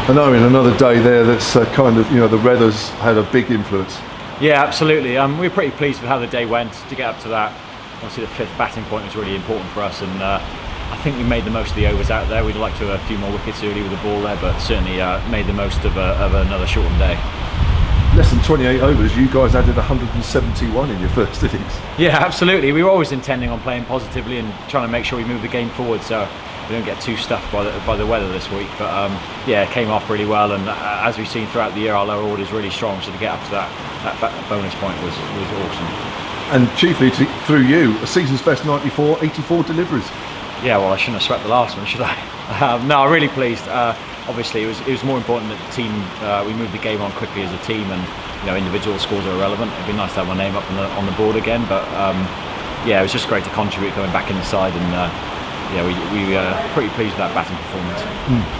I know in another day there that's kind of, the weather's had a big influence. Yeah, absolutely. We were pretty pleased with how the day went to get up to that. Obviously the 5th batting point was really important for us, and I think we made the most of the overs out there. We'd like to have a few more wickets early with the ball there, but certainly made the most of another shortened day. Less than 28 overs, you guys added 171 in your first innings. Yeah, absolutely. We were always intending on playing positively and trying to make sure we move the game forward, so we don't get too stuffed by the weather this week. But yeah, it came off really well, and as we've seen throughout the year, our lower order is really strong, so to get up to that bonus point was awesome. And chiefly through you, a season's best 94, 84 deliveries. Yeah, well, I shouldn't have swept the last one, should I? No, I'm really pleased. Obviously, it was more important that the team, we moved the game on quickly as a team, and individual scores are irrelevant. It'd be nice to have my name up on the board again, but yeah, it was just great to contribute coming back in the side, and yeah, we were pretty pleased with that batting performance.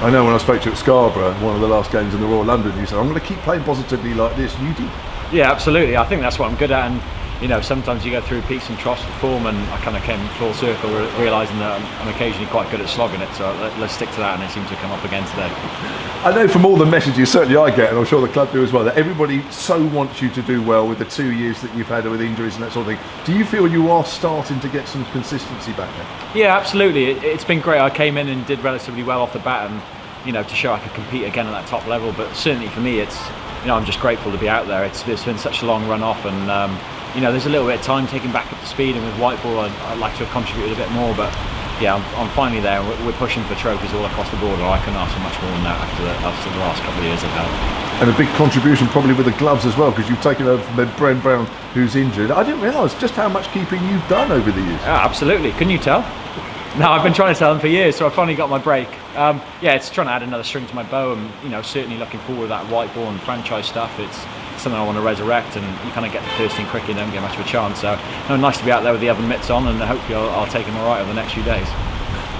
I know when I spoke to you at Scarborough, one of the last games in the Royal London, you said, I'm going to keep playing positively like this. You did. Yeah, absolutely. I think that's what I'm good at, and sometimes you go through peaks and troughs of form, and I kind of came full circle realising that I'm occasionally quite good at slogging it, so let's stick to that, and it seemed to come up again today. I know from all the messages, certainly I get, and I'm sure the club do as well, that everybody so wants you to do well with the 2 years that you've had with injuries and that sort of thing. Do you feel you are starting to get some consistency back there? Yeah, absolutely. It's been great. I came in and did relatively well off the bat, and to show I could compete again at that top level. But certainly for me, it's I'm just grateful to be out there. It's been such a long run off, and there's a little bit of time taking back up to speed, and with white ball I'd like to have contributed a bit more, but yeah, I'm finally there. We're pushing for trophies all across the board, and I couldn't ask for much more than that after the last couple of years I've had. And a big contribution probably with the gloves as well, because you've taken over from Brent Brown, who's injured. I didn't realise just how much keeping you've done over the years. Yeah, absolutely. Couldn't you tell? No, I've been trying to tell them for years, so I finally got my break. Yeah, it's trying to add another string to my bow, and certainly looking forward to that white ball and franchise stuff. It's something I want to resurrect, and you kind of get the first in cricket and don't get much of a chance. So nice to be out there with the oven mitts on, and hopefully I'll take them all right over the next few days.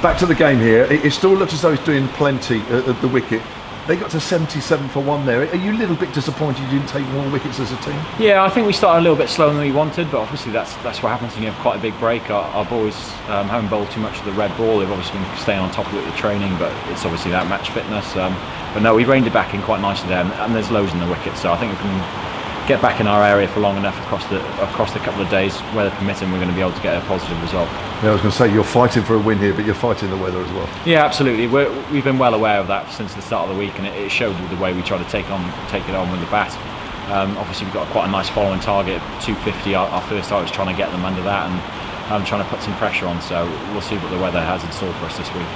Back to the game here. It still looks as though it's doing plenty at the wicket. They got to 77 for 1 there. Are you a little bit disappointed you didn't take more wickets as a team? Yeah, I think we started a little bit slower than we wanted, but obviously that's what happens when you have quite a big break. Our boys haven't bowled too much of the red ball. They've obviously been staying on top of it with training, but it's obviously that match fitness. But no, we reined it back in quite nicely there, and there's loads in the wicket, so I think if we can get back in our area for long enough across the couple of days, weather permitting, we're going to be able to get a positive result. Yeah, I was going to say, you're fighting for a win here, but you're fighting the weather as well. Yeah, absolutely. We've been well aware of that since the start of the week, and it showed with the way we try to take it on with the bat. Obviously, we've got quite a nice following target, 250. Our first target is trying to get them under that, and trying to put some pressure on. So we'll see what the weather has in store for us this week.